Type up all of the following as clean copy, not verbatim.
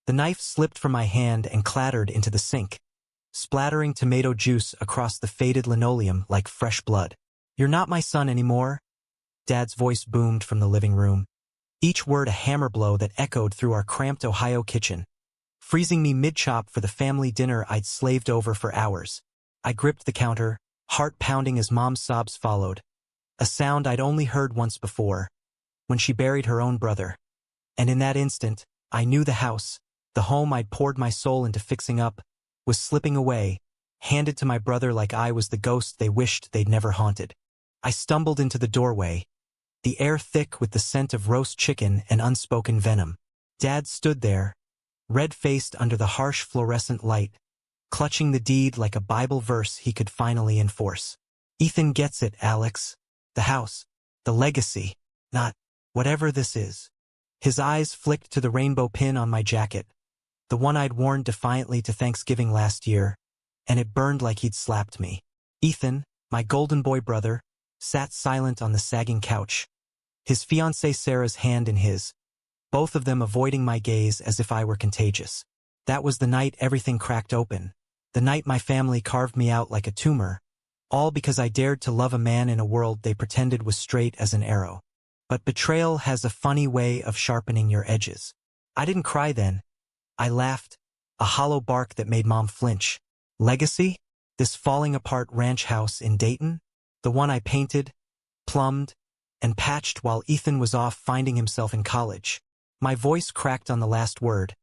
The knife slipped from my hand and clattered into the sink, splattering tomato juice across the faded linoleum like fresh blood. "You're not my son anymore," Dad's voice boomed from the living room, each word a hammer blow that echoed through our cramped Ohio kitchen, freezing me mid-chop for the family dinner I'd slaved over for hours. I gripped the counter, heart pounding as Mom's sobs followed, a sound I'd only heard once before, when she buried her own brother. And in that instant, I knew the house, the home I'd poured my soul into fixing up, was slipping away, handed to my brother like I was the ghost they wished they'd never haunted. I stumbled into the doorway, the air thick with the scent of roast chicken and unspoken venom. Dad stood there, red-faced under the harsh fluorescent light, clutching the deed like a Bible verse he could finally enforce. "Ethan gets it, Alex. The house. The legacy. Not whatever this is." His eyes flicked to the rainbow pin on my jacket, the one I'd worn defiantly to Thanksgiving last year, and it burned like he'd slapped me. Ethan, my golden boy brother, sat silent on the sagging couch, his fiancée Sarah's hand in his, both of them avoiding my gaze as if I were contagious. That was the night everything cracked open, the night my family carved me out like a tumor, all because I dared to love a man in a world they pretended was straight as an arrow. But betrayal has a funny way of sharpening your edges. I didn't cry then. I laughed, a hollow bark that made Mom flinch. Legacy? This falling-apart ranch house in Dayton? The one I painted, plumbed, and patched while Ethan was off finding himself in college. My voice cracked on the last word,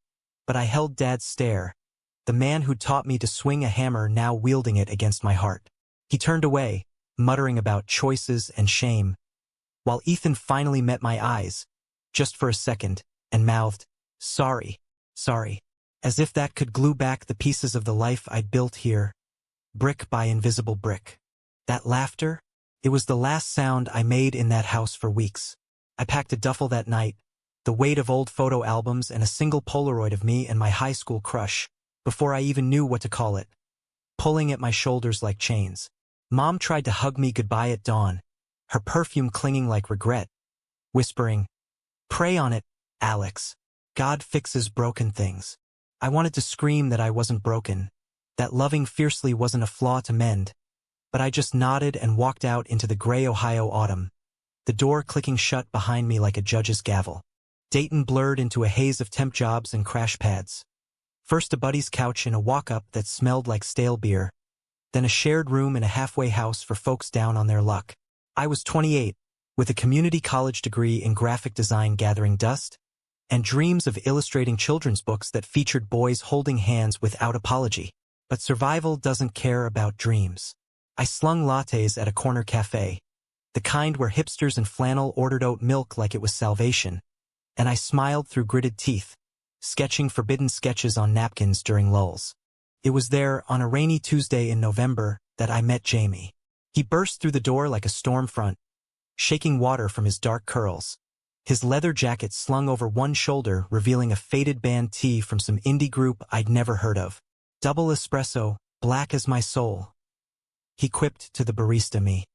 but I held Dad's stare, the man who taught me to swing a hammer now wielding it against my heart. He turned away, muttering about choices and shame, while Ethan finally met my eyes, just for a second, and mouthed, sorry, as if that could glue back the pieces of the life I'd built here, brick by invisible brick. That laughter? It was the last sound I made in that house for weeks. I packed a duffel that night, the weight of old photo albums and a single Polaroid of me and my high school crush, before I even knew what to call it, pulling at my shoulders like chains. Mom tried to hug me goodbye at dawn, her perfume clinging like regret, whispering, "Pray on it, Alex. God fixes broken things." I wanted to scream that I wasn't broken, that loving fiercely wasn't a flaw to mend, but I just nodded and walked out into the gray Ohio autumn, the door clicking shut behind me like a judge's gavel. Dayton blurred into a haze of temp jobs and crash pads. First a buddy's couch in a walk-up that smelled like stale beer, then a shared room in a halfway house for folks down on their luck. I was 28, with a community college degree in graphic design gathering dust, and dreams of illustrating children's books that featured boys holding hands without apology. But survival doesn't care about dreams. I slung lattes at a corner cafe, the kind where hipsters in flannel ordered oat milk like it was salvation, and I smiled through gritted teeth, sketching forbidden sketches on napkins during lulls. It was there, on a rainy Tuesday in November, that I met Jamie. He burst through the door like a storm front, shaking water from his dark curls, his leather jacket slung over one shoulder revealing a faded band tee from some indie group I'd never heard of. "Double espresso, black as my soul," he quipped to the barista me,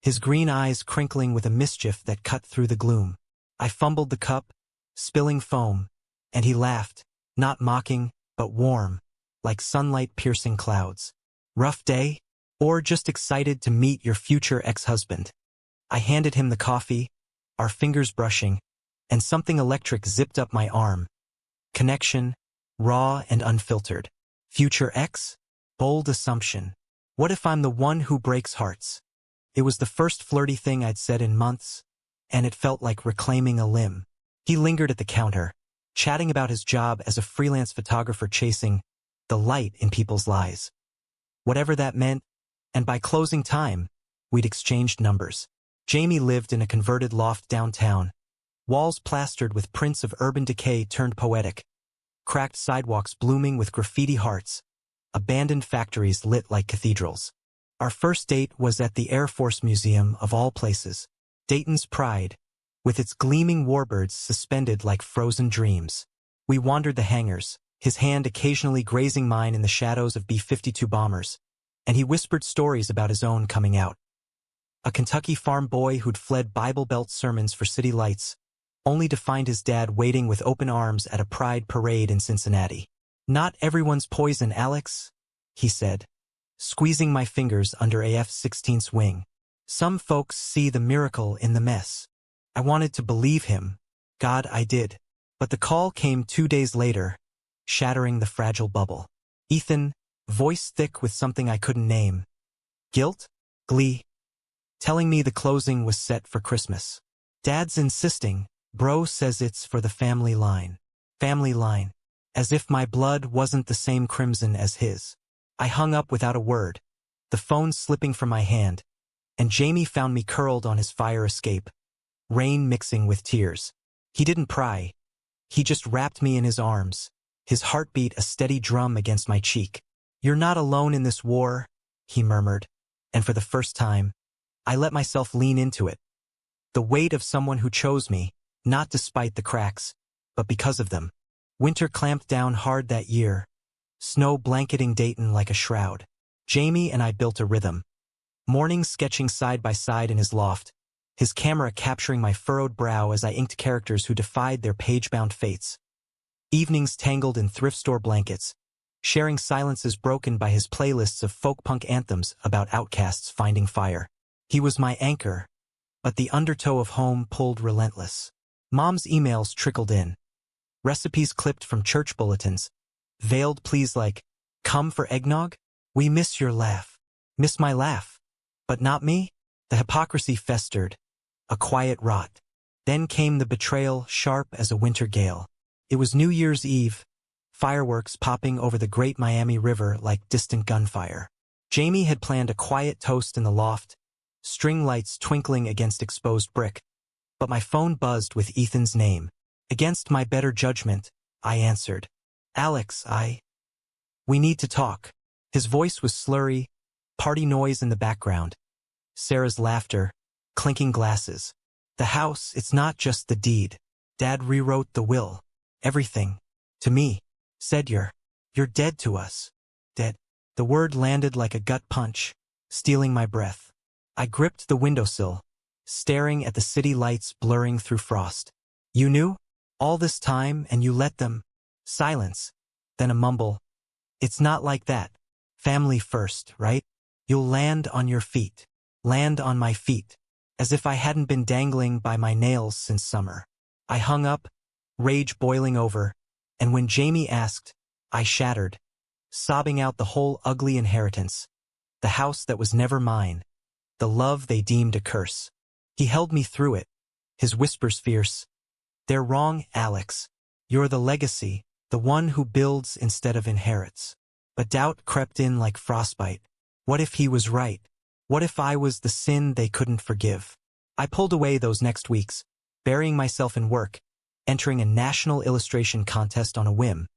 his green eyes crinkling with a mischief that cut through the gloom. I fumbled the cup, spilling foam, and he laughed, not mocking, but warm, like sunlight piercing clouds. "Rough day? Or just excited to meet your future ex-husband?" I handed him the coffee, our fingers brushing, and something electric zipped up my arm. Connection, raw and unfiltered. Future ex? Bold assumption. What if I'm the one who breaks hearts? It was the first flirty thing I'd said in months, and it felt like reclaiming a limb. He lingered at the counter, chatting about his job as a freelance photographer chasing the light in people's lives. Whatever that meant, and by closing time, we'd exchanged numbers. Jamie lived in a converted loft downtown, walls plastered with prints of urban decay turned poetic, cracked sidewalks blooming with graffiti hearts, abandoned factories lit like cathedrals. Our first date was at the Air Force Museum of all places, Dayton's pride, with its gleaming warbirds suspended like frozen dreams. We wandered the hangars, his hand occasionally grazing mine in the shadows of B-52 bombers, and he whispered stories about his own coming out. A Kentucky farm boy who'd fled Bible Belt sermons for city lights, only to find his dad waiting with open arms at a pride parade in Cincinnati. "Not everyone's poison, Alex," he said, squeezing my fingers under a F-16's wing. "Some folks see the miracle in the mess." I wanted to believe him. God, I did. But the call came 2 days later, shattering the fragile bubble. Ethan, voice thick with something I couldn't name. Guilt? Glee? Telling me the closing was set for Christmas. Dad's insisting, "Bro says it's for the family line." Family line. As if my blood wasn't the same crimson as his. I hung up without a word, the phone slipping from my hand, and Jamie found me curled on his fire escape, rain mixing with tears. He didn't pry. He just wrapped me in his arms, his heartbeat a steady drum against my cheek. "You're not alone in this war," he murmured, and for the first time, I let myself lean into it. The weight of someone who chose me, not despite the cracks, but because of them. Winter clamped down hard that year, snow blanketing Dayton like a shroud. Jamie and I built a rhythm. Mornings sketching side by side in his loft, his camera capturing my furrowed brow as I inked characters who defied their page-bound fates. Evenings tangled in thrift store blankets, sharing silences broken by his playlists of folk-punk anthems about outcasts finding fire. He was my anchor, but the undertow of home pulled relentless. Mom's emails trickled in. Recipes clipped from church bulletins, veiled pleas like, "Come for eggnog? We miss your laugh." Miss my laugh. But not me? The hypocrisy festered, a quiet rot. Then came the betrayal, sharp as a winter gale. It was New Year's Eve, fireworks popping over the Great Miami River like distant gunfire. Jamie had planned a quiet toast in the loft, string lights twinkling against exposed brick, but my phone buzzed with Ethan's name. Against my better judgment, I answered. "Alex, we need to talk." His voice was slurry, party noise in the background. Sarah's laughter, clinking glasses. "The house, it's not just the deed. Dad rewrote the will. Everything. To me. Said you're dead to us. Dead." The word landed like a gut punch, stealing my breath. I gripped the windowsill, staring at the city lights blurring through frost. "You knew? All this time and you let them?" Silence. Then a mumble. "It's not like that. Family first, right? You'll land on your feet." Land on my feet. As if I hadn't been dangling by my nails since summer. I hung up, rage boiling over, and when Jamie asked, I shattered, sobbing out the whole ugly inheritance. The house that was never mine. The love they deemed a curse. He held me through it, his whispers fierce. "They're wrong, Alex. You're the legacy, the one who builds instead of inherits." But doubt crept in like frostbite. What if he was right? What if I was the sin they couldn't forgive? I pulled away those next weeks, burying myself in work, entering a national illustration contest on a whim.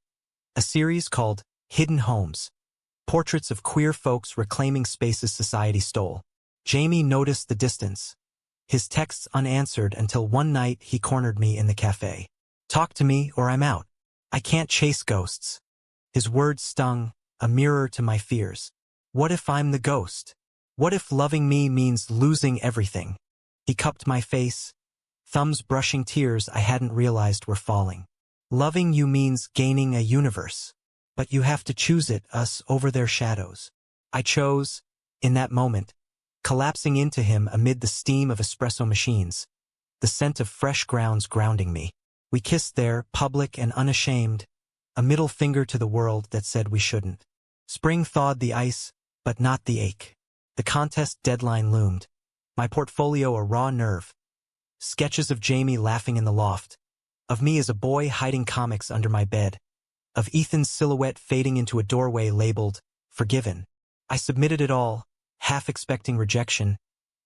A series called Hidden Homes. Portraits of queer folks reclaiming spaces society stole. Jamie noticed the distance, his texts unanswered until one night he cornered me in the cafe. "Talk to me or I'm out. I can't chase ghosts." His words stung, a mirror to my fears. What if I'm the ghost? What if loving me means losing everything? He cupped my face, thumbs brushing tears I hadn't realized were falling. "Loving you means gaining a universe. But you have to choose it, us over their shadows." I chose, in that moment, collapsing into him amid the steam of espresso machines, the scent of fresh grounds grounding me. We kissed there, public and unashamed, a middle finger to the world that said we shouldn't. Spring thawed the ice, but not the ache. The contest deadline loomed, my portfolio a raw nerve. Sketches of Jamie laughing in the loft, of me as a boy hiding comics under my bed, of Ethan's silhouette fading into a doorway labeled, "Forgiven." I submitted it all, half expecting rejection,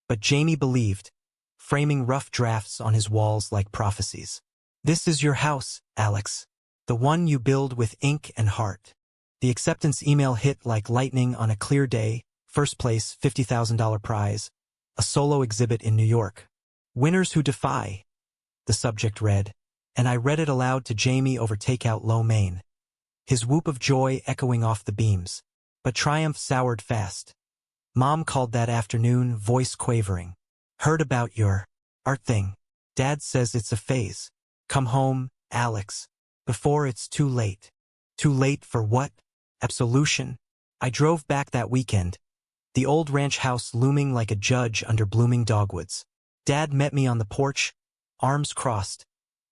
but Jamie believed, framing rough drafts on his walls like prophecies. "This is your house, Alex. The one you build with ink and heart." The acceptance email hit like lightning on a clear day. First place, $50,000 prize. A solo exhibit in New York. "Winners who defy," the subject read, and I read it aloud to Jamie over takeout lo mein. His whoop of joy echoing off the beams. But triumph soured fast. Mom called that afternoon, voice quavering. "Heard about your art thing. Dad says it's a phase. Come home, Alex, before it's too late. Too late for what? Absolution. I drove back that weekend, the old ranch house looming like a judge under blooming dogwoods. Dad met me on the porch, arms crossed,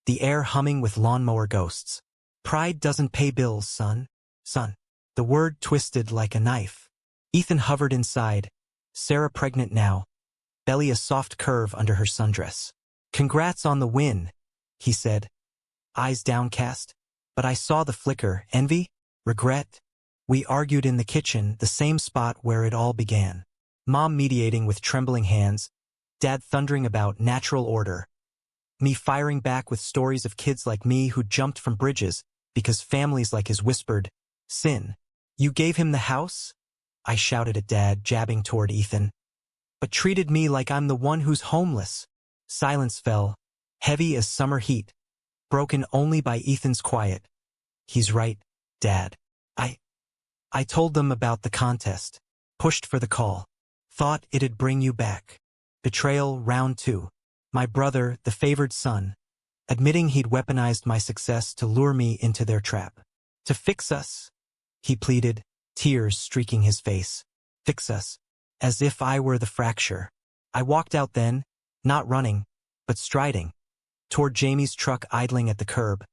the air humming with lawnmower ghosts. Pride doesn't pay bills, son. Son. The word twisted like a knife. Ethan hovered inside, Sarah pregnant now, belly a soft curve under her sundress. Congrats on the win, he said, eyes downcast. But I saw the flicker. Envy? Regret? We argued in the kitchen, the same spot where it all began. Mom mediating with trembling hands, Dad thundering about natural order. Me firing back with stories of kids like me who jumped from bridges because families like his whispered, sin. You gave him the house? I shouted at Dad, jabbing toward Ethan. But treated me like I'm the one who's homeless. Silence fell, heavy as summer heat, broken only by Ethan's quiet. He's right, Dad. I told them about the contest, pushed for the call, thought it'd bring you back. Betrayal, round 2. My brother, the favored son, admitting he'd weaponized my success to lure me into their trap. To fix us, he pleaded, tears streaking his face. Fix us, as if I were the fracture. I walked out then, not running, but striding, toward Jamie's truck idling at the curb,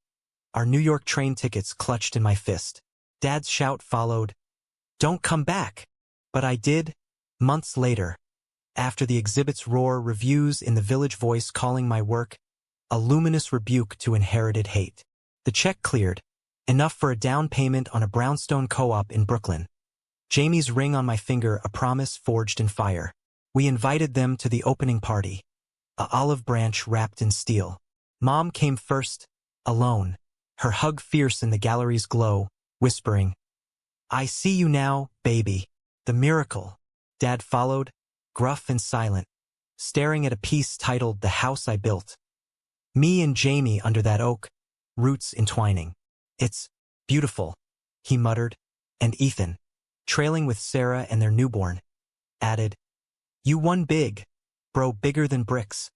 our New York train tickets clutched in my fist. Dad's shout followed, "Don't come back!" But I did, months later, after the exhibit's roar, reviews in the Village Voice calling my work a luminous rebuke to inherited hate. The check cleared, enough for a down payment on a brownstone co-op in Brooklyn. Jamie's ring on my finger, a promise forged in fire. We invited them to the opening party, a olive branch wrapped in steel. Mom came first, alone, her hug fierce in the gallery's glow, whispering, "I see you now, baby." The miracle. Dad followed, gruff and silent, staring at a piece titled The House I Built. Me and Jamie under that oak, roots entwining. "It's beautiful," he muttered, and Ethan, trailing with Sarah and their newborn, added, "You won big, bro, bigger than bricks."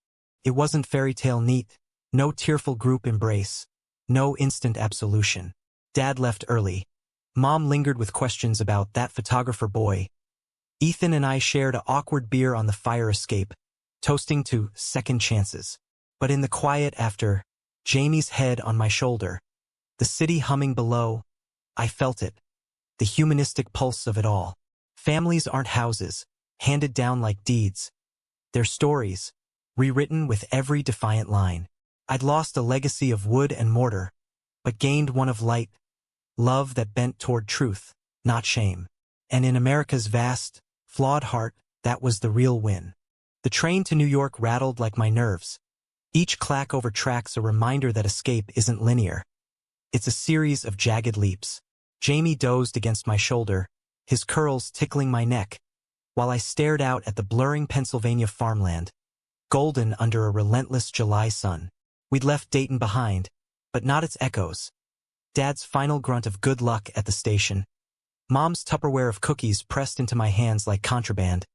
It wasn't fairy tale neat, no tearful group embrace, no instant absolution. Dad left early. Mom lingered with questions about that photographer boy. Ethan and I shared an awkward beer on the fire escape, toasting to second chances. But in the quiet after, Jamie's head on my shoulder, the city humming below, I felt it, the humanistic pulse of it all. Families aren't houses, handed down like deeds. They're stories, rewritten with every defiant line. I'd lost a legacy of wood and mortar, but gained one of light, love that bent toward truth, not shame. And in America's vast, flawed heart, that was the real win. The train to New York rattled like my nerves. Each clack over tracks a reminder that escape isn't linear. It's a series of jagged leaps. Jamie dozed against my shoulder, his curls tickling my neck, while I stared out at the blurring Pennsylvania farmland, golden under a relentless July sun. We'd left Dayton behind, but not its echoes. Dad's final grunt of good luck at the station. Mom's Tupperware of cookies pressed into my hands like contraband.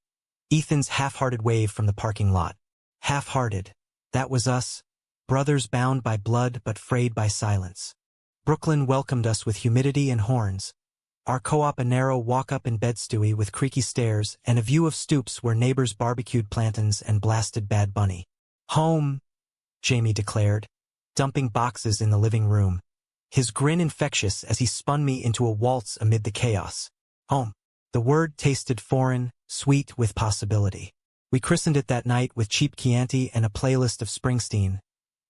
Ethan's half-hearted wave from the parking lot. Half-hearted. That was us, brothers bound by blood but frayed by silence. Brooklyn welcomed us with humidity and horns. Our co-op a narrow walk-up in Bed-Stuy with creaky stairs and a view of stoops where neighbors barbecued plantains and blasted Bad Bunny. "Home," Jamie declared, dumping boxes in the living room, his grin infectious as he spun me into a waltz amid the chaos. Home. The word tasted foreign, sweet with possibility. We christened it that night with cheap Chianti and a playlist of Springsteen.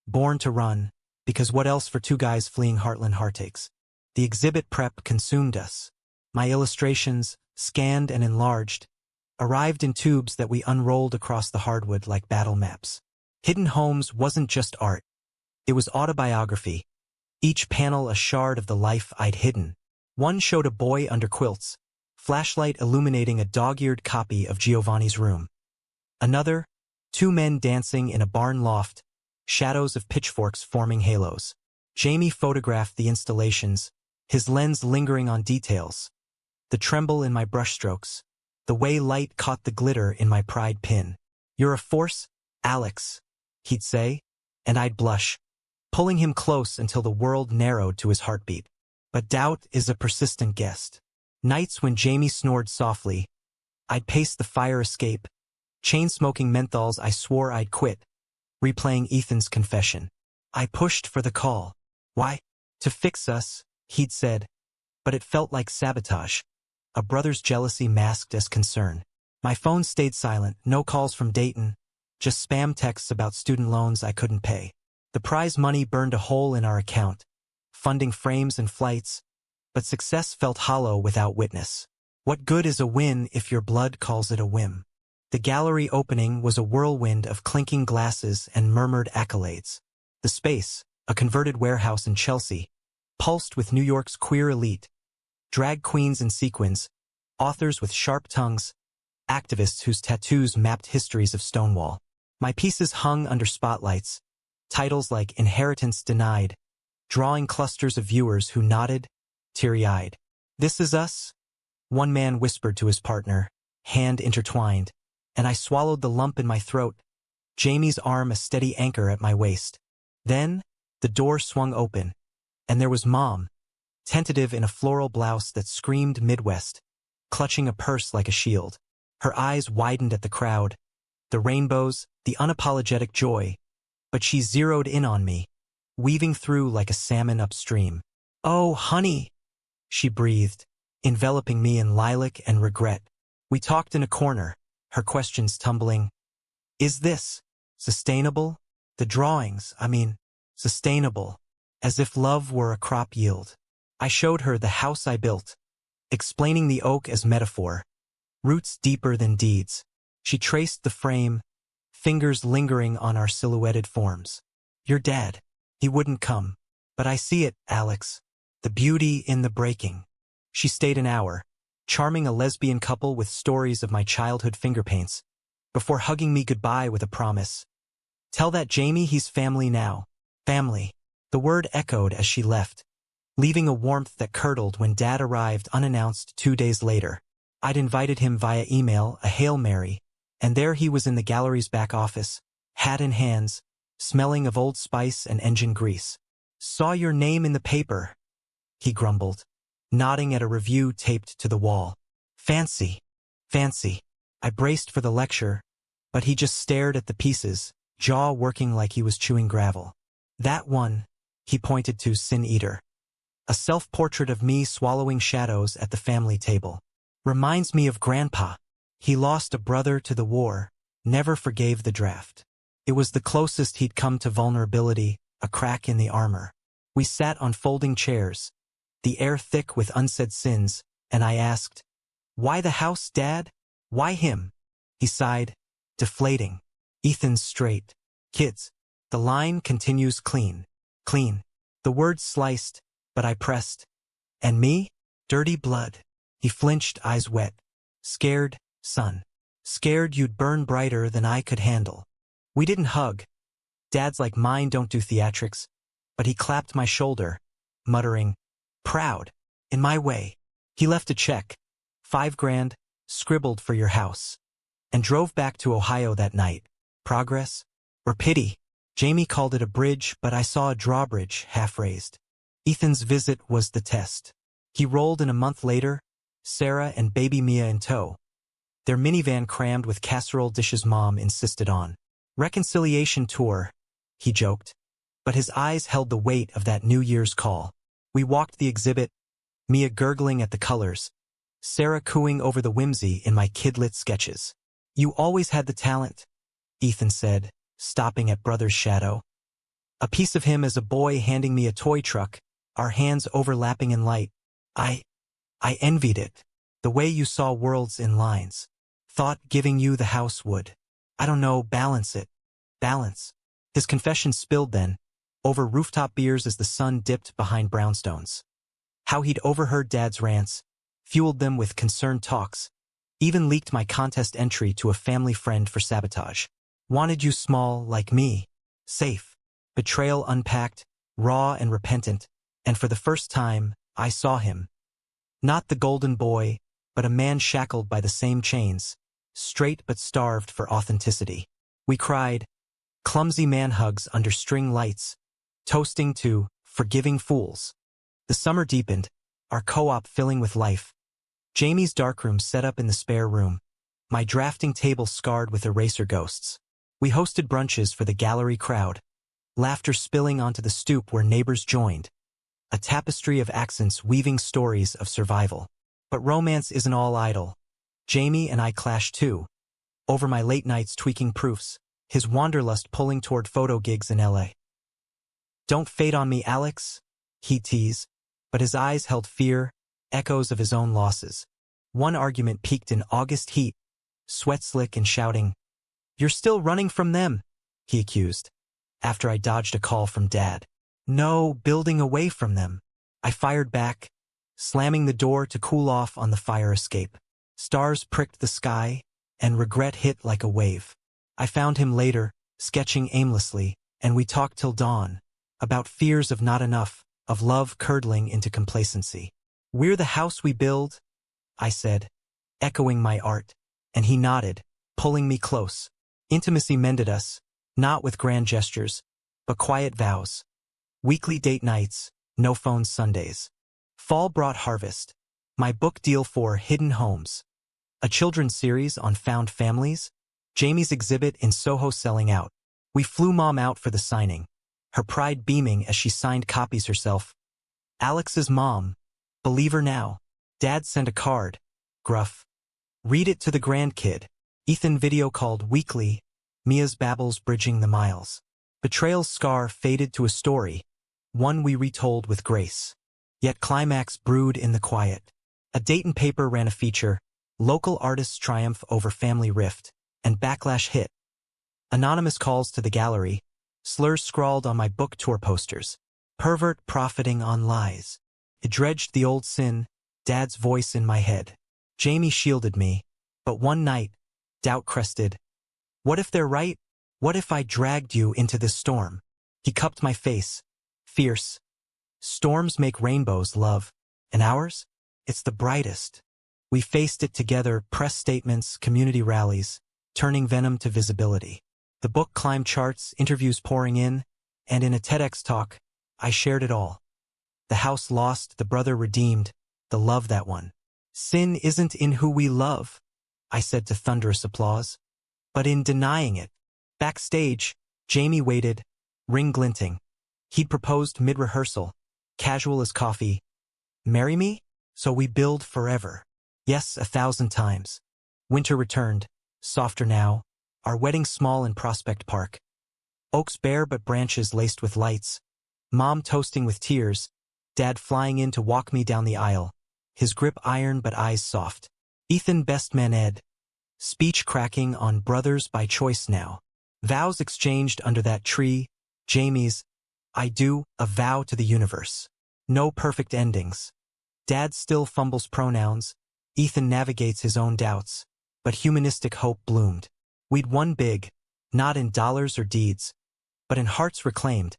Born to Run, because what else for two guys fleeing heartland heartaches? The exhibit prep consumed us. My illustrations, scanned and enlarged, arrived in tubes that we unrolled across the hardwood like battle maps. Hidden Homes wasn't just art. It was autobiography, each panel a shard of the life I'd hidden. One showed a boy under quilts, flashlight illuminating a dog-eared copy of Giovanni's room. Another, two men dancing in a barn loft, shadows of pitchforks forming halos. Jamie photographed the installations, his lens lingering on details. The tremble in my brushstrokes, the way light caught the glitter in my pride pin. "You're a force, Alex," he'd say, and I'd blush, pulling him close until the world narrowed to his heartbeat. But doubt is a persistent guest. Nights when Jamie snored softly, I'd pace the fire escape, chain-smoking menthols I swore I'd quit, replaying Ethan's confession. I pushed for the call. Why? To fix us, he'd said. But it felt like sabotage, a brother's jealousy masked as concern. My phone stayed silent, no calls from Dayton, just spam texts about student loans I couldn't pay. The prize money burned a hole in our account, funding frames and flights, but success felt hollow without witness. What good is a win if your blood calls it a whim? The gallery opening was a whirlwind of clinking glasses and murmured accolades. The space, a converted warehouse in Chelsea, pulsed with New York's queer elite, drag queens in sequins, authors with sharp tongues, activists whose tattoos mapped histories of Stonewall. My pieces hung under spotlights, titles like Inheritance Denied, drawing clusters of viewers who nodded, teary-eyed. This is us? One man whispered to his partner, hand intertwined, and I swallowed the lump in my throat, Jamie's arm a steady anchor at my waist. Then, the door swung open, and there was Mom, tentative in a floral blouse that screamed Midwest, clutching a purse like a shield. Her eyes widened at the crowd, the rainbows, the unapologetic joy, but she zeroed in on me, weaving through like a salmon upstream. "Oh, honey," she breathed, enveloping me in lilac and regret. We talked in a corner, her questions tumbling. Is this sustainable? The drawings, sustainable, as if love were a crop yield. I showed her the house I built, explaining the oak as metaphor, roots deeper than deeds. She traced the frame, fingers lingering on our silhouetted forms. Your dad, he wouldn't come. But I see it, Alex, the beauty in the breaking. She stayed an hour, charming a lesbian couple with stories of my childhood finger paints, before hugging me goodbye with a promise. Tell that Jamie he's family now. Family. The word echoed as she left, leaving a warmth that curdled when Dad arrived unannounced 2 days later. I'd invited him via email, a Hail Mary, and there he was in the gallery's back office, hat in hands, smelling of Old Spice and engine grease. Saw your name in the paper, he grumbled, nodding at a review taped to the wall. Fancy. Fancy. I braced for the lecture, but he just stared at the pieces, jaw working like he was chewing gravel. That one, he pointed to Sin Eater. A self-portrait of me swallowing shadows at the family table. Reminds me of Grandpa. He lost a brother to the war, never forgave the draft. It was the closest he'd come to vulnerability, a crack in the armor. We sat on folding chairs, the air thick with unsaid sins, and I asked, "Why the house, Dad? Why him?" He sighed, deflating. Ethan's straight. Kids. The line continues clean. Clean. The word sliced, but I pressed. And me? Dirty blood. He flinched, eyes wet. Scared, son. Scared you'd burn brighter than I could handle. We didn't hug. Dads like mine don't do theatrics. But he clapped my shoulder, muttering, proud, in my way. He left a check, $5,000, scribbled for your house, and drove back to Ohio that night. Progress? Or pity? Jamie called it a bridge, but I saw a drawbridge half-raised. Ethan's visit was the test. He rolled in a month later, Sarah and baby Mia in tow, their minivan crammed with casserole dishes Mom insisted on. Reconciliation tour, he joked, but his eyes held the weight of that New Year's call. We walked the exhibit, Mia gurgling at the colors, Sarah cooing over the whimsy in my kidlit sketches. You always had the talent, Ethan said, stopping at brother's shadow. A piece of him as a boy handing me a toy truck, our hands overlapping in light. I envied it. The way you saw worlds in lines. Thought giving you the house would. I don't know, balance it. Balance. His confession spilled then, over rooftop beers as the sun dipped behind brownstones. How he'd overheard Dad's rants, fueled them with concerned talks, even leaked my contest entry to a family friend for sabotage. Wanted you small like me. Safe. Betrayal unpacked, raw and repentant, and for the first time, I saw him. Not the golden boy, but a man shackled by the same chains, straight but starved for authenticity. We cried, clumsy man hugs under string lights, toasting to forgiving fools. The summer deepened, our co-op filling with life. Jamie's darkroom set up in the spare room, my drafting table scarred with eraser ghosts. We hosted brunches for the gallery crowd, laughter spilling onto the stoop where neighbors joined, a tapestry of accents weaving stories of survival. But romance isn't all idle. Jamie and I clashed too, over my late nights tweaking proofs, his wanderlust pulling toward photo gigs in LA. "Don't fade on me, Alex," he teased, but his eyes held fear, echoes of his own losses. One argument peaked in August heat, sweat slick and shouting, "You're still running from them," he accused, after I dodged a call from Dad. "No, building away from them," I fired back, slamming the door to cool off on the fire escape. Stars pricked the sky, and regret hit like a wave. I found him later, sketching aimlessly, and we talked till dawn, about fears of not enough, of love curdling into complacency. "We're the house we build," I said, echoing my art, and he nodded, pulling me close. Intimacy mended us, not with grand gestures, but quiet vows. Weekly date nights, no phones Sundays. Fall brought harvest. My book deal for Hidden Homes, a children's series on found families, Jamie's exhibit in Soho selling out. We flew Mom out for the signing, her pride beaming as she signed copies herself. Alex's mom, believe her now. Dad sent a card, gruff. "Read it to the grandkid." Ethan video called weekly, Mia's babbles bridging the miles. Betrayal's scar faded to a story, one we retold with grace. Yet climax brewed in the quiet. A Dayton paper ran a feature, local artists triumph over family rift, and backlash hit. Anonymous calls to the gallery, slurs scrawled on my book tour posters. Pervert profiting on lies. It dredged the old sin, Dad's voice in my head. Jamie shielded me, but one night, doubt crested. "What if they're right? What if I dragged you into this storm?" He cupped my face, fierce. "Storms make rainbows, love. And ours? It's the brightest." We faced it together, press statements, community rallies, turning venom to visibility. The book climbed charts, interviews pouring in, and in a TEDx talk, I shared it all. The house lost, the brother redeemed, the love that won. "Sin isn't in who we love," I said to thunderous applause, "but in denying it." Backstage, Jamie waited, ring glinting. He'd proposed mid-rehearsal, casual as coffee. "Marry me? So we build forever." Yes, 1,000 times. Winter returned, softer now, our wedding small in Prospect Park. Oaks bare but branches laced with lights. Mom toasting with tears, Dad flying in to walk me down the aisle, his grip iron but eyes soft. Ethan best man Ed. Speech cracking on brothers by choice now. Vows exchanged under that tree, Jamie's, "I do," a vow to the universe. No perfect endings. Dad still fumbles pronouns, Ethan navigates his own doubts, but humanistic hope bloomed. We'd won big, not in dollars or deeds, but in hearts reclaimed,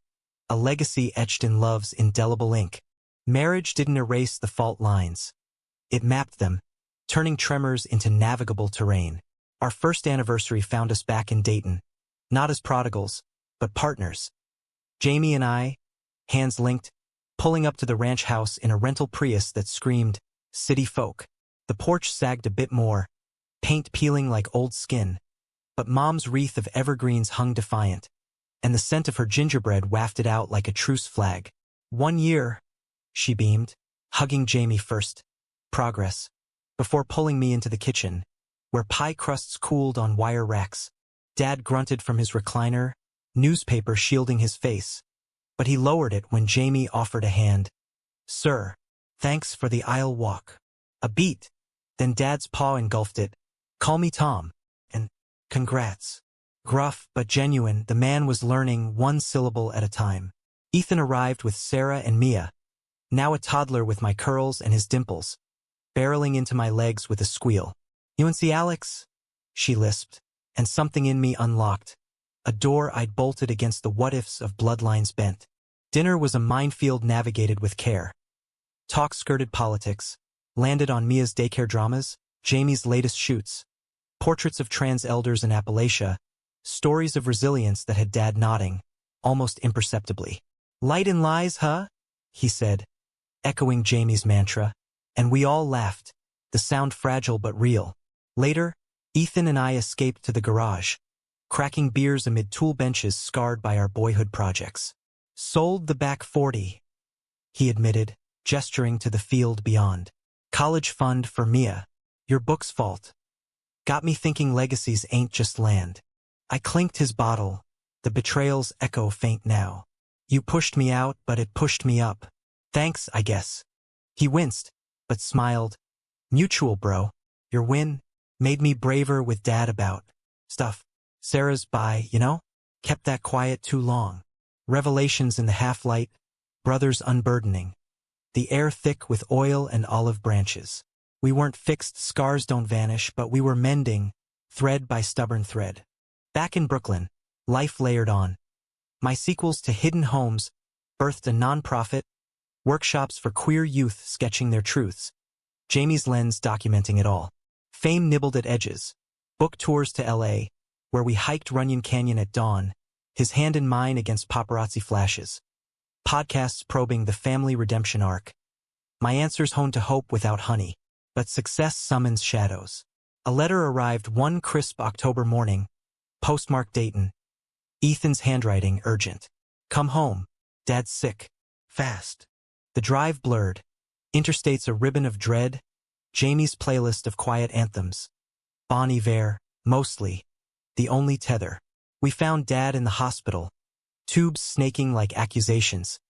a legacy etched in love's indelible ink. Marriage didn't erase the fault lines. It mapped them, turning tremors into navigable terrain. Our first anniversary found us back in Dayton, not as prodigals, but partners. Jamie and I, hands linked, pulling up to the ranch house in a rental Prius that screamed, city folk. The porch sagged a bit more, paint peeling like old skin, but Mom's wreath of evergreens hung defiant, and the scent of her gingerbread wafted out like a truce flag. 1 year, she beamed, hugging Jamie first. Progress. Before pulling me into the kitchen, where pie crusts cooled on wire racks. Dad grunted from his recliner, newspaper shielding his face, but he lowered it when Jamie offered a hand. "Sir, thanks for the aisle walk." A beat, then Dad's paw engulfed it. "Call me Tom," and "Congrats." Gruff but genuine, the man was learning one syllable at a time. Ethan arrived with Sarah and Mia, now a toddler with my curls and his dimples, barreling into my legs with a squeal. "You and see Alex?" she lisped, and something in me unlocked, a door I'd bolted against the what-ifs of bloodlines bent. Dinner was a minefield navigated with care. Talk skirted politics, landed on Mia's daycare dramas, Jamie's latest shoots, portraits of trans elders in Appalachia, Stories of resilience that had Dad nodding, almost imperceptibly. "Light and lies, huh?" he said, echoing Jamie's mantra, and we all laughed, the sound fragile but real. Later, Ethan and I escaped to the garage, cracking beers amid tool benches scarred by our boyhood projects. "Sold the back 40, he admitted, gesturing to the field beyond. "College fund for Mia. Your book's fault. Got me thinking legacies ain't just land." I clinked his bottle, the betrayal's echo faint now. "You pushed me out, but it pushed me up. Thanks, I guess." He winced, but smiled. "Mutual, bro. Your win made me braver with Dad about stuff. Sarah's by, you know? Kept that quiet too long. Revelations in the half-light, brothers unburdening. The air thick with oil and olive branches. We weren't fixed, scars don't vanish, but we were mending, thread by stubborn thread." Back in Brooklyn, life layered on. My sequels to Hidden Homes birthed a non-profit, workshops for queer youth sketching their truths, Jamie's lens documenting it all. Fame nibbled at edges. Book tours to LA, where we hiked Runyon Canyon at dawn, his hand in mine against paparazzi flashes. Podcasts probing the family redemption arc. My answers honed to hope without honey, but success summons shadows. A letter arrived one crisp October morning, postmarked Dayton. Ethan's handwriting urgent. "Come home. Dad's sick. Fast." The drive blurred. Interstates a ribbon of dread. Jamie's playlist of quiet anthems. Bon Iver, mostly. The only tether. We found Dad in the hospital. Tubes snaking like accusations.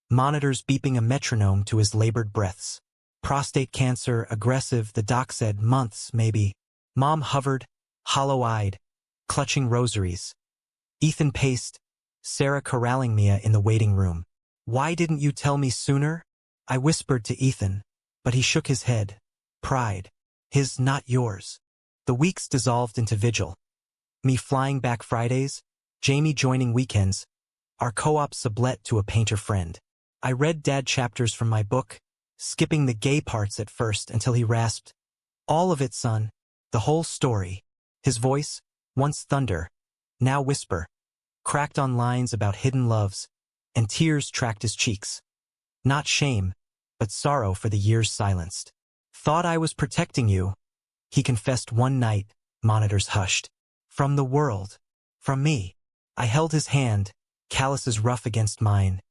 Monitors beeping a metronome to his labored breaths. Prostate cancer, aggressive, the doc said months, maybe. Mom hovered, hollow-eyed, clutching rosaries. Ethan paced, Sarah corralling Mia in the waiting room. "Why didn't you tell me sooner?" I whispered to Ethan, but he shook his head. Pride. His, not yours. The weeks dissolved into vigil. Me flying back Fridays, Jamie joining weekends, our co-op sublet to a painter friend. I read Dad chapters from my book, skipping the gay parts at first until he rasped, "All of it, son. The whole story." His voice, once thunder, now whisper, cracked on lines about hidden loves, and tears tracked his cheeks. Not shame, but sorrow for the years silenced. "Thought I was protecting you," he confessed one night, monitors hushed. "From the world. From me." I held his hand, calluses rough against mine.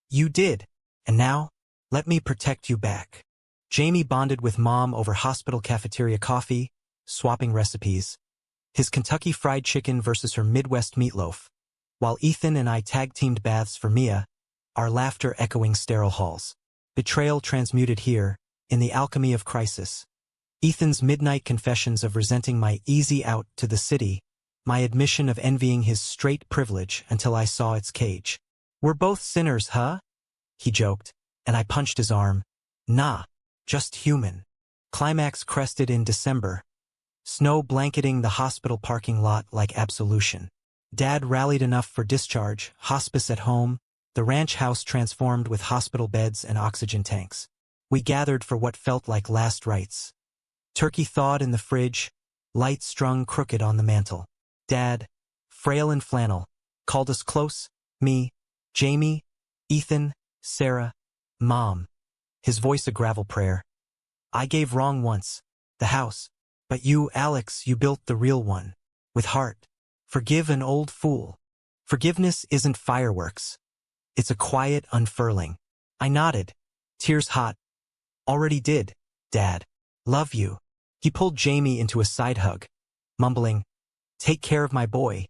"You did, and now, let me protect you back." Jamie bonded with Mom over hospital cafeteria coffee, swapping recipes. His Kentucky Fried Chicken versus her Midwest meatloaf, while Ethan and I tag-teamed baths for Mia, our laughter echoing sterile halls. Betrayal transmuted here, in the alchemy of crisis. Ethan's midnight confessions of resenting my easy out to the city, my admission of envying his straight privilege until I saw its cage. "We're both sinners, huh?" he joked, and I punched his arm. "Nah, just human." Climax crested in December. Snow blanketing the hospital parking lot like absolution. Dad rallied enough for discharge, hospice at home, the ranch house transformed with hospital beds and oxygen tanks. We gathered for what felt like last rites. Turkey thawed in the fridge, lights strung crooked on the mantel. Dad, frail in flannel, called us close, me, Jamie, Ethan, Sarah, Mom. His voice a gravel prayer. "I gave wrong once, the house. But you, Alex, you built the real one. With heart. Forgive an old fool." Forgiveness isn't fireworks. It's a quiet unfurling. I nodded, tears hot. "Already did, Dad. Love you." He pulled Jamie into a side hug, mumbling, "Take care of my boy."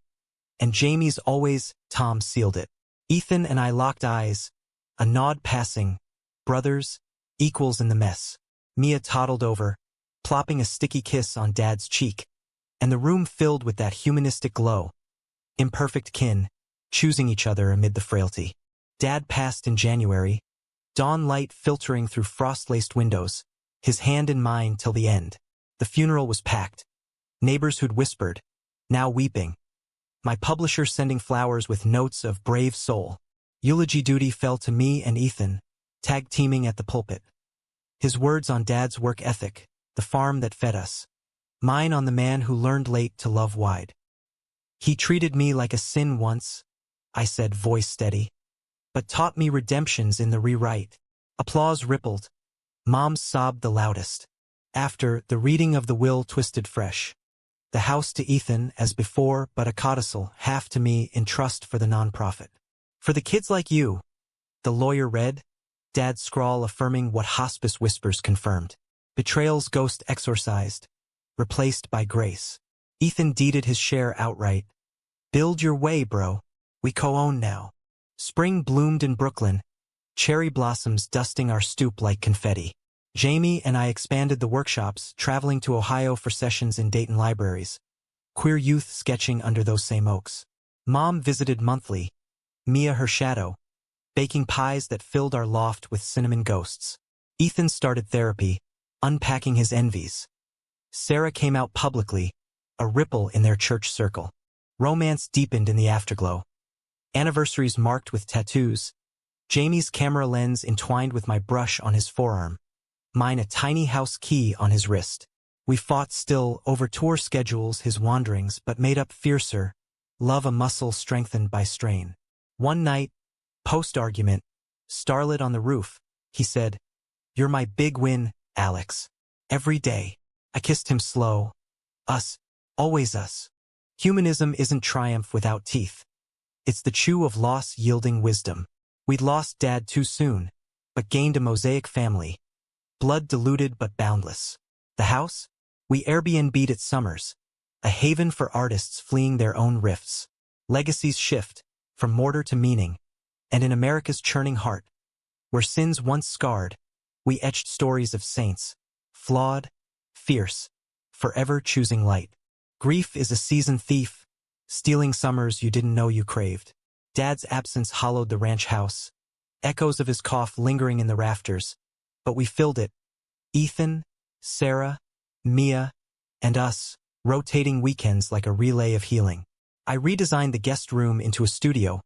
And Jamie's always, Tom sealed it. Ethan and I locked eyes, a nod passing, brothers, equals in the mess. Mia toddled over, plopping a sticky kiss on Dad's cheek, and the room filled with that humanistic glow. Imperfect kin, choosing each other amid the frailty. Dad passed in January, dawn light filtering through frost-laced windows, his hand in mine till the end. The funeral was packed. Neighbors who'd whispered, now weeping. My publisher sending flowers with notes of brave soul. Eulogy duty fell to me and Ethan, tag-teaming at the pulpit. His words on Dad's work ethic, the farm that fed us. Mine on the man who learned late to love wide. He treated me like a sin once, I said, voice steady, but taught me redemptions in the rewrite. Applause rippled. Mom sobbed the loudest. After, the reading of the will twisted fresh. The house to Ethan, as before, but a codicil, half to me, in trust for the nonprofit. For the kids like you, the lawyer read, Dad's scrawl affirming what hospice whispers confirmed. Betrayal's ghost exorcised, replaced by grace. Ethan deeded his share outright. Build your way, bro. We co-own now. Spring bloomed in Brooklyn, cherry blossoms dusting our stoop like confetti. Jamie and I expanded the workshops, traveling to Ohio for sessions in Dayton libraries. Queer youth sketching under those same oaks. Mom visited monthly, Mia her shadow, baking pies that filled our loft with cinnamon ghosts. Ethan started therapy, unpacking his envies. Sarah came out publicly, a ripple in their church circle. Romance deepened in the afterglow. Anniversaries marked with tattoos. Jamie's camera lens entwined with my brush on his forearm. Mine a tiny house key on his wrist. We fought still over tour schedules, his wanderings, but made up fiercer. Love a muscle strengthened by strain. One night, post-argument, starlit on the roof, he said, You're my big win, Alex. Every day. I kissed him slow. Us. Always us. Humanism isn't triumph without teeth. It's the chew of loss yielding wisdom. We'd lost Dad too soon, but gained a mosaic family. Blood diluted but boundless. The house? We Airbnb'd it summers. A haven for artists fleeing their own rifts. Legacies shift, from mortar to meaning. And in America's churning heart, where sins once scarred, we etched stories of saints. Flawed, fierce, forever choosing light. Grief is a seasoned thief, stealing summers you didn't know you craved. Dad's absence hollowed the ranch house, echoes of his cough lingering in the rafters. But we filled it. Ethan, Sarah, Mia, and us, rotating weekends like a relay of healing. I redesigned the guest room into a studio,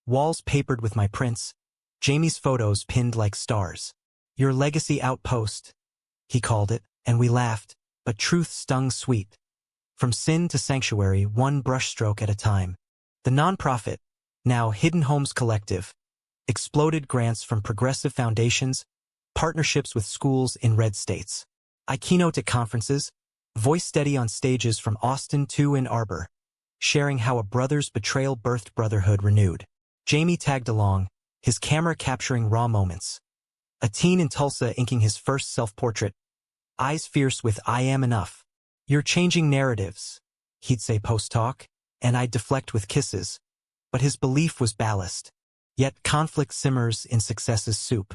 walls papered with my prints, Jamie's photos pinned like stars. Your legacy outpost, he called it, and we laughed, but truth stung sweet. From sin to sanctuary, one brushstroke at a time. The nonprofit, now Hidden Homes Collective, exploded grants from progressive foundations, partnerships with schools in red states. I keynote at conferences, voice steady on stages from Austin to Ann Arbor, sharing how a brother's betrayal birthed brotherhood renewed. Jamie tagged along, his camera capturing raw moments. A teen in Tulsa inking his first self-portrait, eyes fierce with I am enough. You're changing narratives, he'd say post-talk, and I'd deflect with kisses. But his belief was ballast. Yet conflict simmers in success's soup.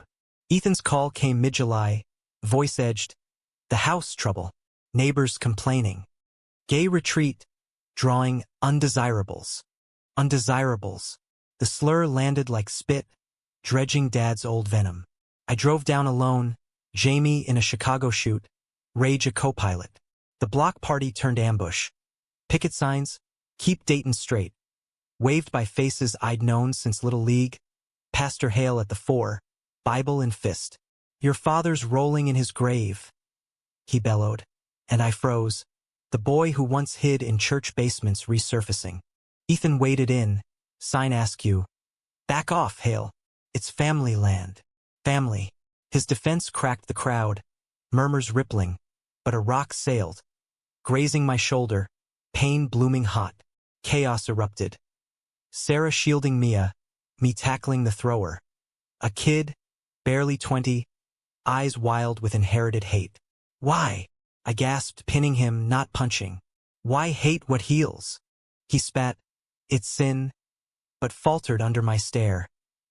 Ethan's call came mid-July, voice-edged. The house trouble. Neighbors complaining. Gay retreat, drawing undesirables. Undesirables. The slur landed like spit, dredging Dad's old venom. I drove down alone, Jamie in a Chicago shoot, Rage a co-pilot. The block party turned ambush. Picket signs, keep Dayton straight. Waved by faces I'd known since Little League. Pastor Hale at the fore, Bible in fist. Your father's rolling in his grave, he bellowed, and I froze. The boy who once hid in church basements resurfacing. Ethan waded in, sign askew. Back off, Hale. It's family land. Family. His defense cracked the crowd, murmurs rippling, but a rock sailed. Grazing my shoulder, pain blooming hot. Chaos erupted. Sarah shielding Mia, me tackling the thrower. A kid, barely 20, eyes wild with inherited hate. Why? I gasped, pinning him, not punching. Why hate what heals? He spat, it's sin, but faltered under my stare,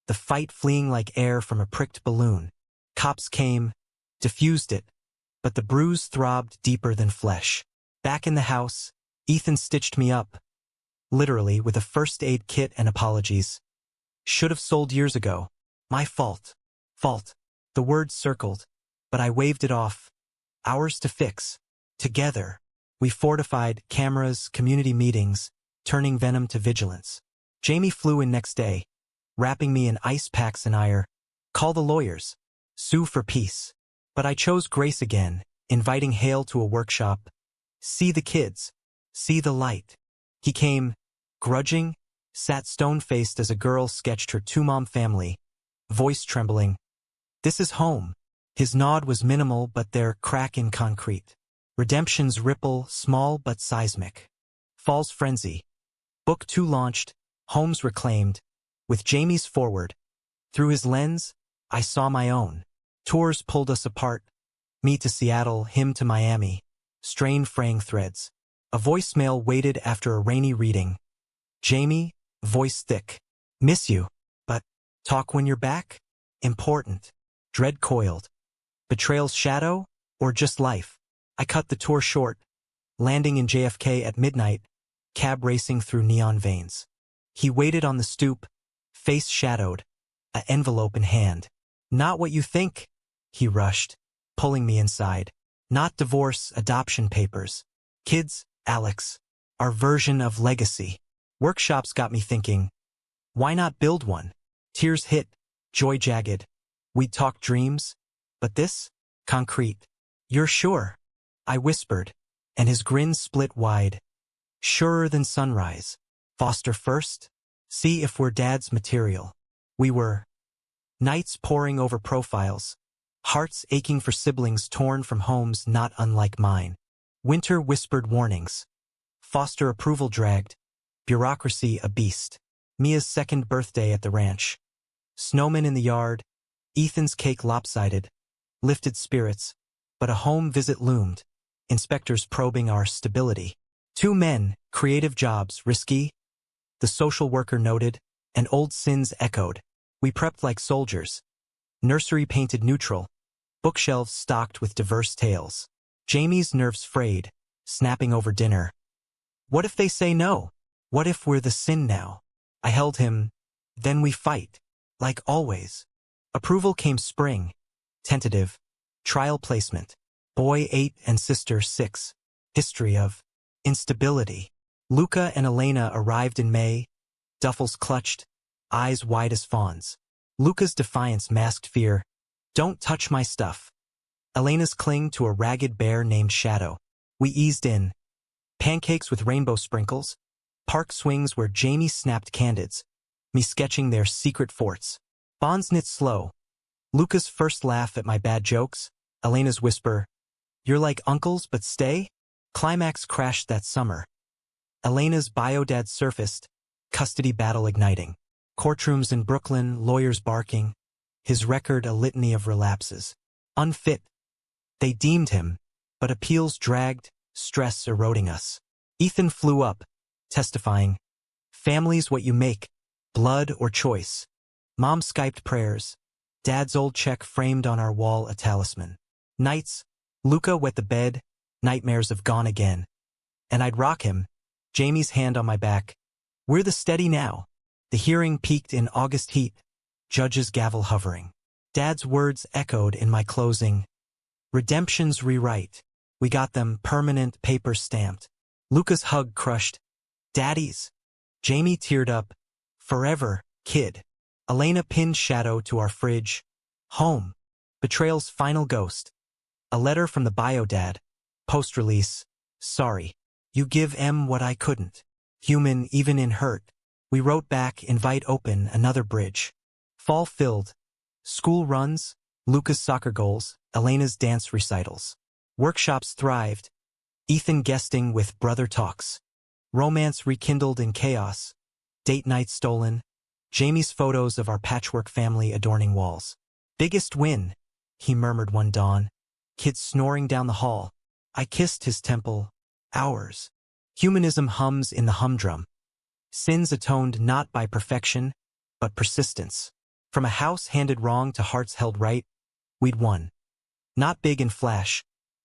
the fight fleeing like air from a pricked balloon. Cops came, diffused it, but the bruise throbbed deeper than flesh. Back in the house, Ethan stitched me up, literally with a first aid kit and apologies. Should have sold years ago. My fault. Fault. The word circled, but I waved it off. Ours to fix. Together. We fortified cameras, community meetings, turning venom to vigilance. Jamie flew in next day, wrapping me in ice packs and ire. Call the lawyers. Sue for peace. But I chose grace again, inviting Hale to a workshop. See the kids. See the light. He came, grudging, sat stone-faced as a girl sketched her two-mom family, voice trembling. This is home. His nod was minimal but their crack in concrete. Redemption's ripple, small but seismic. Fall's frenzy. Book 2 launched, homes reclaimed. With Jamie's forward. Through his lens, I saw my own. Tours pulled us apart. Me to Seattle, him to Miami. Strained fraying threads. A voicemail waited after a rainy reading. Jamie, voice thick. Miss you. But, talk when you're back? Important. Dread coiled. Betrayal's shadow? Or just life? I cut the tour short. Landing in JFK at midnight. Cab racing through neon veins. He waited on the stoop. Face shadowed. An envelope in hand. Not what you think. He rushed, pulling me inside. Not divorce, adoption papers. Kids, Alex. Our version of legacy. Workshops got me thinking. Why not build one? Tears hit, joy jagged. We'd talk dreams. But this? Concrete. You're sure? I whispered, and his grin split wide. Surer than sunrise. Foster first? See if we're dad's material. We were. Nights poring over profiles. Hearts aching for siblings torn from homes not unlike mine. Winter whispered warnings. Foster approval dragged. Bureaucracy a beast. Mia's second birthday at the ranch. Snowmen in the yard. Ethan's cake lopsided. Lifted spirits. But a home visit loomed. Inspectors probing our stability. 2 men, creative jobs, risky. The social worker noted, and old sins echoed. We prepped like soldiers. Nursery painted neutral. Bookshelves stocked with diverse tales. Jamie's nerves frayed, snapping over dinner. What if they say no? What if we're the sin now? I held him. Then we fight. Like always. Approval came spring. Tentative. Trial placement. Boy 8 and sister 6. History of instability. Luca and Elena arrived in May. Duffels clutched. Eyes wide as fawns. Luca's defiance masked fear. Don't touch my stuff. Elena's cling to a ragged bear named Shadow. We eased in. Pancakes with rainbow sprinkles. Park swings where Jamie snapped candids. Me sketching their secret forts. Bonds knit slow. Luca's first laugh at my bad jokes. Elena's whisper. You're like uncles but stay? Climax crashed that summer. Elena's bio dad surfaced. Custody battle igniting. Courtrooms in Brooklyn, lawyers barking. His record a litany of relapses. Unfit. They deemed him, but appeals dragged, stress eroding us. Ethan flew up, testifying. Family's what you make, blood or choice. Mom Skyped prayers. Dad's old check framed on our wall a talisman. Nights, Luca wet the bed, nightmares of gone again. And I'd rock him, Jamie's hand on my back. We're the steady now. The hearing peaked in August heat, judge's gavel hovering. Dad's words echoed in my closing. Redemption's rewrite. We got them permanent paper stamped. Luca's hug crushed. Daddy's. Jamie teared up. Forever, kid. Elena pinned Shadow to our fridge. Home. Betrayal's final ghost. A letter from the bio dad. Post-release. Sorry. You give M what I couldn't. Human even in hurt. We wrote back, invite open, another bridge. Fall filled. School runs, Luca's soccer goals, Elena's dance recitals. Workshops thrived. Ethan guesting with brother talks. Romance rekindled in chaos. Date night stolen. Jamie's photos of our patchwork family adorning walls. Biggest win, he murmured one dawn. Kids snoring down the hall. I kissed his temple. Hours. Humanism hums in the humdrum. Sins atoned not by perfection, but persistence. From a house handed wrong to hearts held right, we'd won. Not big in flash,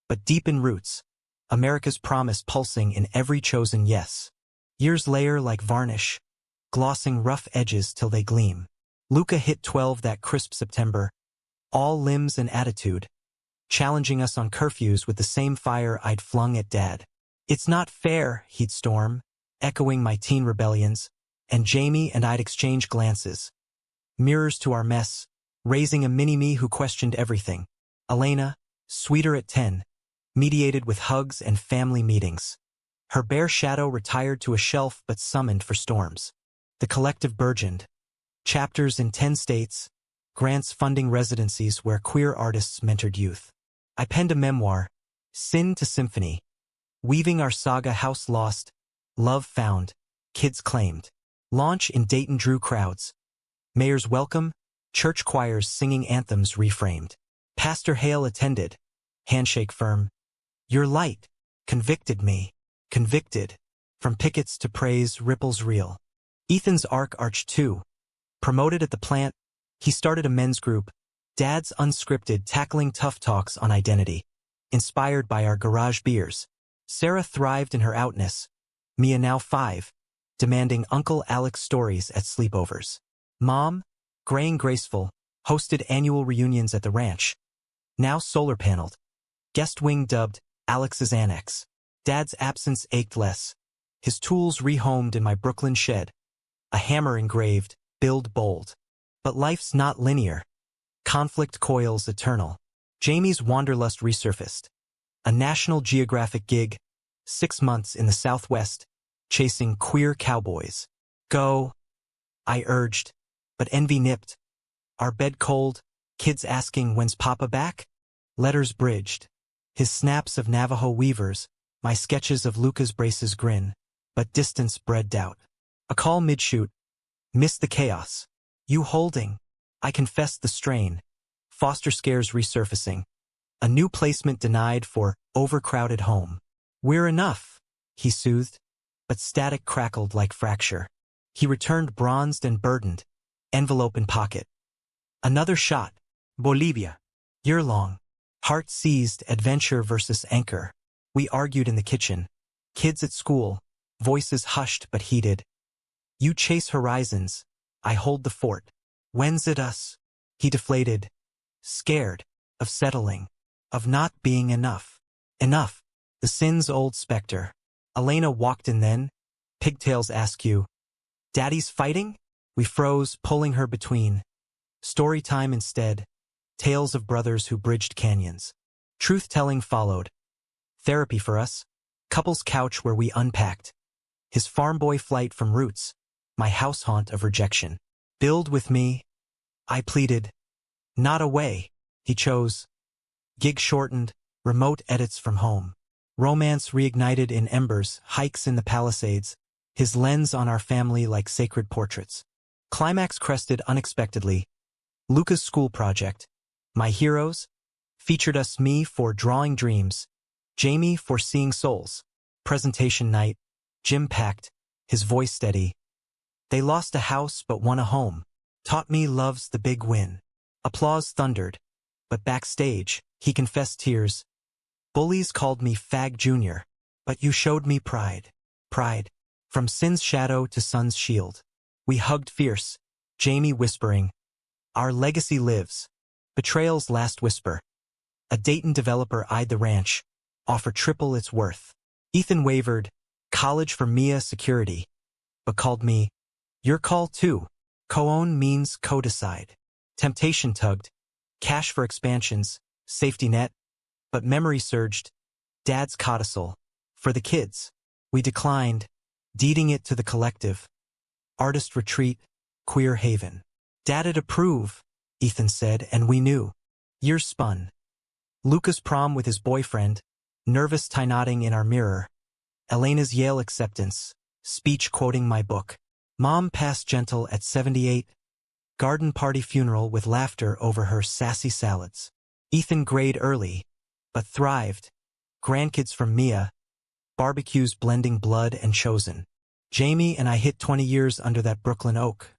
but deep in roots. America's promise pulsing in every chosen yes. Years layer like varnish, glossing rough edges till they gleam. Luca hit 12 that crisp September, all limbs and attitude, challenging us on curfews with the same fire I'd flung at Dad. It's not fair, he'd storm, echoing my teen rebellions, and Jamie and I'd exchange glances. Mirrors to our mess, raising a mini-me who questioned everything. Elena, sweeter at 10, mediated with hugs and family meetings. Her bare shadow retired to a shelf but summoned for storms. The collective burgeoned. Chapters in 10 states, grants funding residencies where queer artists mentored youth. I penned a memoir, Sin to Symphony, weaving our saga House Lost, Love Found, Kids Claimed. Launch in Dayton drew crowds. Mayor's welcome, church choirs singing anthems reframed. Pastor Hale attended, handshake firm. Your light convicted me, convicted. From pickets to praise, ripples real. Ethan's arch too. Promoted at the plant, he started a men's group, Dad's Unscripted, tackling tough talks on identity. Inspired by our garage beers. Sarah thrived in her outness. Mia, now 5, demanding Uncle Alex stories at sleepovers. Mom, graying graceful, hosted annual reunions at the ranch. Now solar-paneled. Guest wing dubbed Alex's Annex. Dad's absence ached less. His tools rehomed in my Brooklyn shed. A hammer engraved, build bold. But life's not linear. Conflict coils eternal. Jamie's wanderlust resurfaced. A National Geographic gig, 6 months in the Southwest, chasing queer cowboys. Go, I urged, but envy nipped. Our bed cold, kids asking when's Papa back? Letters bridged. His snaps of Navajo weavers, my sketches of Lucas Brace's grin, but distance bred doubt. A call mid-shoot. Missed the chaos. You holding. I confessed the strain. Foster scares resurfacing. A new placement denied for overcrowded home. We're enough, he soothed, but static crackled like fracture. He returned bronzed and burdened, envelope in pocket. Another shot. Bolivia. Year-long. Heart seized, adventure versus anchor. We argued in the kitchen. Kids at school, voices hushed but heated. You chase horizons, I hold the fort. When's it us? He deflated. Scared. Of settling. Of not being enough. Enough. The sin's old specter. Elena walked in then. Pigtails askew. Daddy's fighting? We froze, pulling her between. Story time instead. Tales of brothers who bridged canyons. Truth-telling followed. Therapy for us. Couple's couch where we unpacked. His farm boy flight from roots. My house haunt of rejection. Build with me. I pleaded. Not away. He chose. Gig shortened. Remote edits from home. Romance reignited in embers, hikes in the Palisades. His lens on our family like sacred portraits. Climax crested unexpectedly. Luca's school project. My heroes. Featured us, me for drawing dreams. Jamie for seeing souls. Presentation night. Jim packed. His voice steady. They lost a house but won a home. Taught me love's the big win. Applause thundered. But backstage, he confessed tears. Bullies called me Fag Jr., but you showed me pride. Pride. From sin's shadow to sun's shield. We hugged fierce. Jamie whispering. Our legacy lives. Betrayal's last whisper. A Dayton developer eyed the ranch. Offer triple its worth. Ethan wavered. College for Mia security. But called me. Your call too. Co-own means co-decide. Temptation tugged. Cash for expansions. Safety net. But memory surged. Dad's codicil. For the kids. We declined. Deeding it to the collective. Artist retreat. Queer haven. Dad'd approve, Ethan said, and we knew. Years spun. Luca's prom with his boyfriend. Nervous tie-knotting in our mirror. Elena's Yale acceptance. Speech quoting my book. Mom passed gentle at 78. Garden party funeral with laughter over her sassy salads. Ethan grayed early, but thrived. Grandkids from Mia. Barbecues blending blood and chosen. Jamie and I hit 20 years under that Brooklyn oak.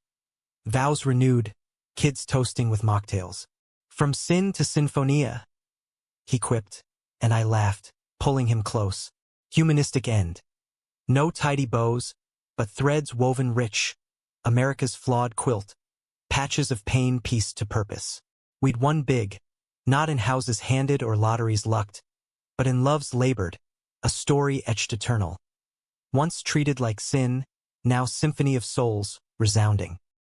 Vows renewed. Kids toasting with mocktails. From sin to sinfonia. He quipped, and I laughed, pulling him close. Humanistic end. No tidy bows, but threads woven rich. America's flawed quilt. Patches of pain pieced to purpose. We'd won big, not in houses handed or lotteries lucked, but in love's labored, a story etched eternal. Once treated like sin, now symphony of souls, resounding.